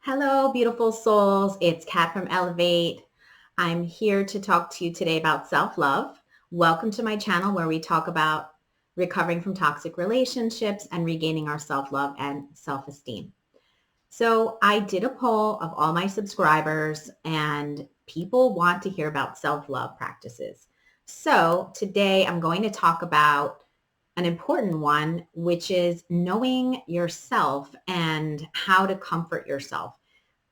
Hello, beautiful souls. It's Kat from Elevate. I'm here to talk to you today about self-love. Welcome to my channel where we talk about recovering from toxic relationships and regaining our self-love and self-esteem. So I did a poll of all my subscribers and people want to hear about self-love practices. So today I'm going to talk about an important one, which is knowing yourself and how to comfort yourself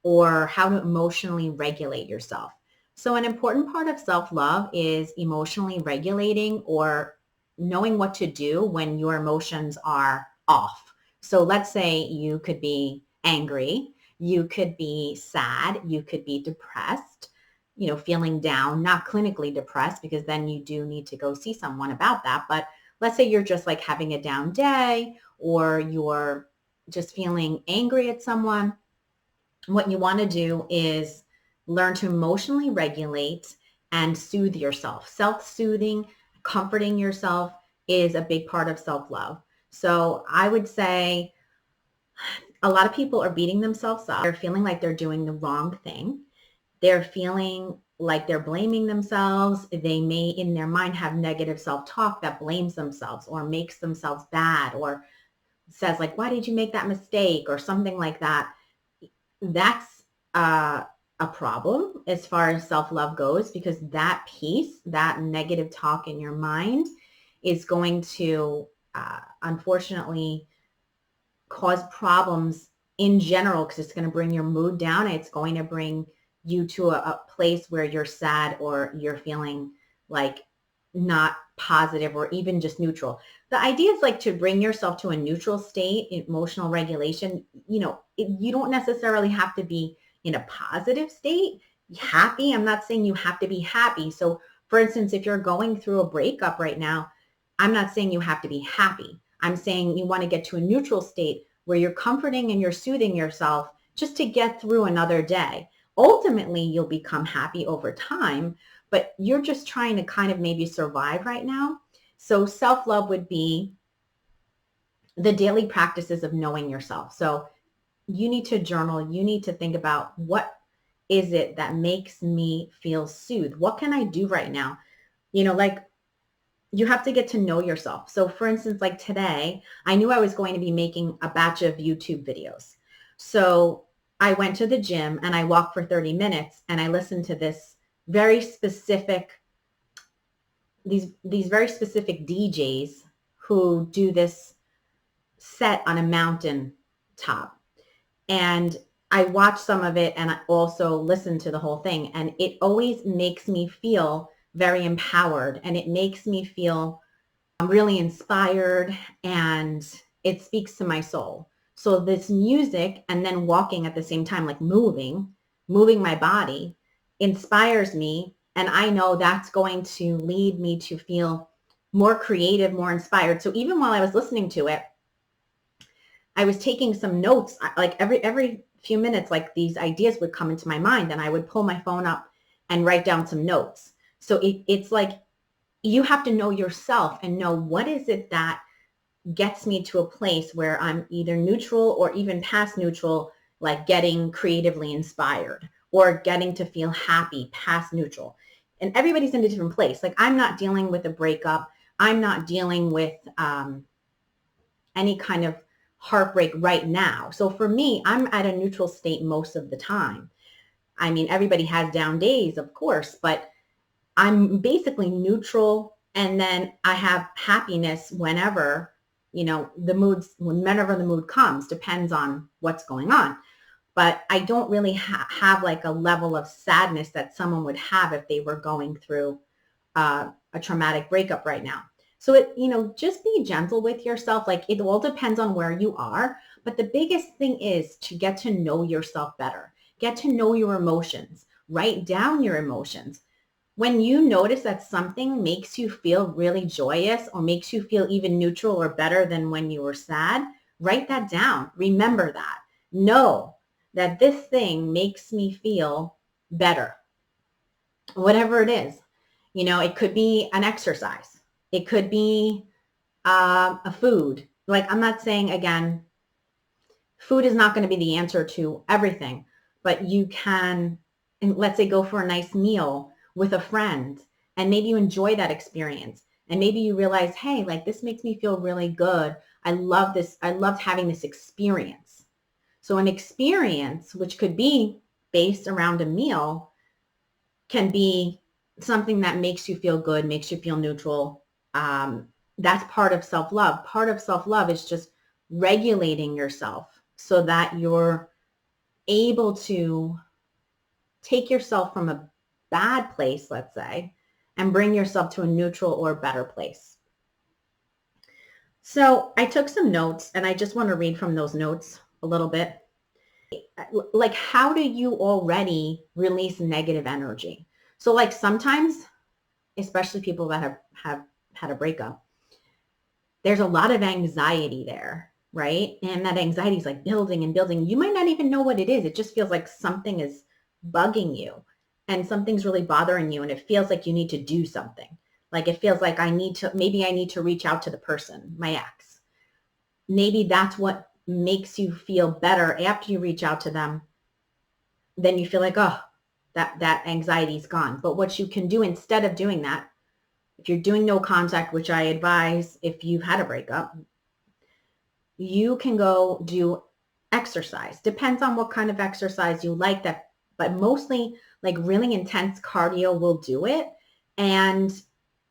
or how to emotionally regulate yourself. So an important part of self-love is emotionally regulating or knowing what to do when your emotions are off. So let's say you could be angry, you could be sad, you could be depressed, feeling down, not clinically depressed because then you do need to go see someone about that. But let's say you're just like having a down day or you're just feeling angry at someone. What you want to do is learn to emotionally regulate and soothe yourself. Self-soothing, comforting yourself is a big part of self-love. So I would say a lot of people are beating themselves up. They're feeling like they're doing the wrong thing. They're feeling like they're blaming themselves. They may in their mind have negative self-talk that blames themselves or makes themselves bad or says like, why did you make that mistake or something like that. That's a problem as far as self-love goes, because that piece, that negative talk in your mind is going to unfortunately cause problems in general, because it's going to bring your mood down. It's going to bring you to a place where you're sad or you're feeling like not positive or even just neutral. The idea is like to bring yourself to a neutral state, emotional regulation. You don't necessarily have to be in a positive state, happy. I'm not saying you have to be happy. So for instance, if you're going through a breakup right now, I'm not saying you have to be happy. I'm saying you want to get to a neutral state where you're comforting and you're soothing yourself just to get through another day. Ultimately, you'll become happy over time, but you're just trying to kind of maybe survive right now. So self-love would be the daily practices of knowing yourself. So you need to journal. You need to think about, what is it that makes me feel soothed? What can I do right now? Like, you have to get to know yourself. So for instance, like today, I knew I was going to be making a batch of YouTube videos. So I went to the gym and I walked for 30 minutes and I listened to very specific, these very specific DJs who do this set on a mountain top. And I watched some of it and I also listened to the whole thing. And it always makes me feel very empowered and it makes me feel really inspired and it speaks to my soul. So this music and then walking at the same time, like moving my body inspires me. And I know that's going to lead me to feel more creative, more inspired. So even while I was listening to it, I was taking some notes, like every few minutes, like these ideas would come into my mind and I would pull my phone up and write down some notes. So it's like you have to know yourself and know what is it that gets me to a place where I'm either neutral or even past neutral, like getting creatively inspired or getting to feel happy past neutral. And everybody's in a different place. Like I'm not dealing with a breakup. I'm not dealing with any kind of heartbreak right now. So for me, I'm at a neutral state most of the time. I mean, everybody has down days, of course, but I'm basically neutral. And then I have happiness whenever, whenever the mood comes, depends on what's going on. But I don't really have like a level of sadness that someone would have if they were going through a traumatic breakup right now. So just be gentle with yourself. Like it all depends on where you are. But the biggest thing is to get to know yourself better. Get to know your emotions. Write down your emotions. When you notice that something makes you feel really joyous or makes you feel even neutral or better than when you were sad, write that down. Remember that. Know that this thing makes me feel better. Whatever it is. It could be an exercise. It could be a food. Like I'm not saying, again, Food is not going to be the answer to everything, but you can, and let's say, go for a nice meal with a friend, and maybe you enjoy that experience. And maybe you realize, hey, like this makes me feel really good. I love this. I loved having this experience. So an experience, which could be based around a meal, can be something that makes you feel good, makes you feel neutral. That's part of self-love. Part of self-love is just regulating yourself so that you're able to take yourself from a bad place, let's say, and bring yourself to a neutral or better place. So I took some notes and I just want to read from those notes a little bit. Like, how do you already release negative energy? So like sometimes, especially people that have had a breakup, there's a lot of anxiety there, right? And that anxiety is like building and building. You might not even know what it is. It just feels like something is bugging you and something's really bothering you. And it feels like you need to do something. Like it feels like maybe I need to reach out to the person, my ex. Maybe that's what makes you feel better after you reach out to them. Then you feel like, oh, that anxiety is gone. But what you can do instead of doing that, if you're doing no contact, which I advise if you've had a breakup, you can go do exercise. Depends on what kind of exercise you like, that, but mostly like really intense cardio will do it. And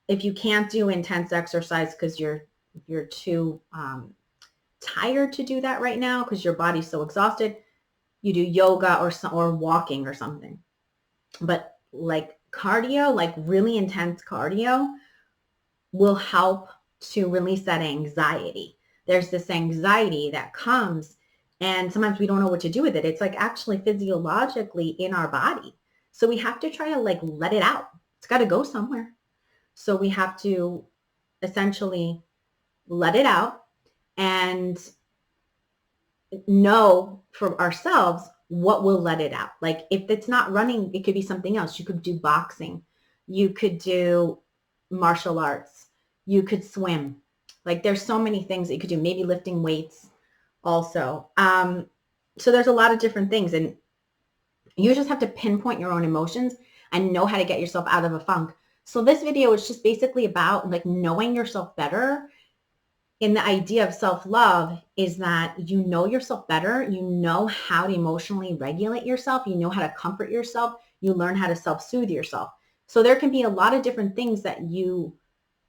if you can't do intense exercise because you're too tired to do that right now because your body's so exhausted, you do yoga or walking or something. But like cardio, like really intense cardio, will help to release that anxiety. There's this anxiety that comes and sometimes we don't know what to do with it. It's like actually physiologically in our body. So we have to try to like let it out. It's got to go somewhere. So we have to essentially let it out and know for ourselves what will let it out. Like if it's not running, it could be something else. You could do boxing. You could do martial arts. You could swim. Like there's so many things that you could do. Maybe lifting weights also. So there's a lot of different things. And you just have to pinpoint your own emotions and know how to get yourself out of a funk. So this video is just basically about like knowing yourself better. And the idea of self-love is that you know yourself better. You know how to emotionally regulate yourself. You know how to comfort yourself. You learn how to self-soothe yourself. So there can be a lot of different things that you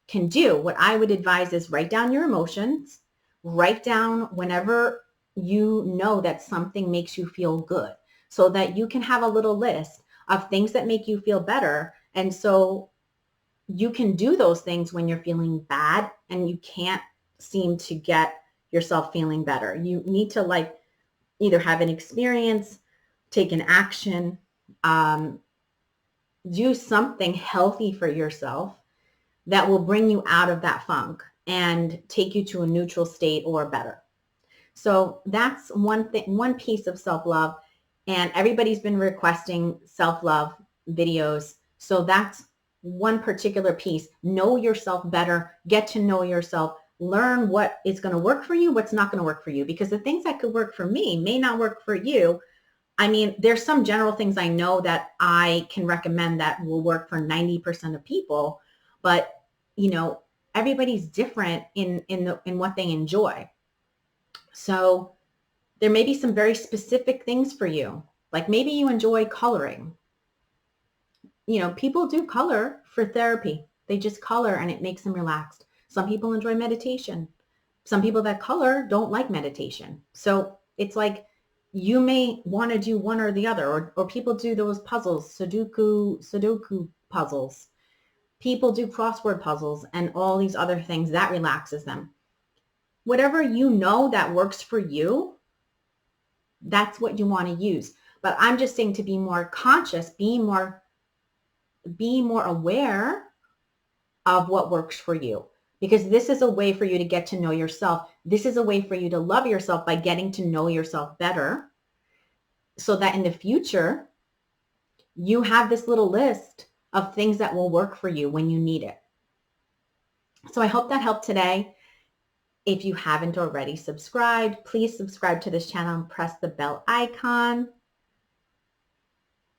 can do. What I would advise is write down your emotions. Write down whenever you know that something makes you feel good so that you can have a little list of things that make you feel better. And so you can do those things when you're feeling bad and you can't seem to get yourself feeling better. You need to like either have an experience, take an action, do something healthy for yourself that will bring you out of that funk and take you to a neutral state or better. So that's one thing, one piece of self-love. And everybody's been requesting self-love videos. So that's one particular piece. Know yourself better, get to know yourself, learn what is going to work for you, what's not going to work for you, because the things that could work for me may not work for you. I mean, there's some general things I know that I can recommend that will work for 90% of people, but you know, everybody's different in what they enjoy. So there may be some very specific things for you. Like maybe you enjoy coloring. You know, people do color for therapy. They just color and it makes them relaxed. Some people enjoy meditation. Some people that color don't like meditation. So it's like you may want to do one or the other, or people do those puzzles, Sudoku puzzles. People do crossword puzzles and all these other things that relaxes them. Whatever you know that works for you, that's what you want to use. But I'm just saying to be more conscious, be more aware of what works for you, because this is a way for you to get to know yourself. This is a way for you to love yourself by getting to know yourself better, so that in the future, you have this little list of things that will work for you when you need it. So I hope that helped today. If you haven't already subscribed, please subscribe to this channel and press the bell icon.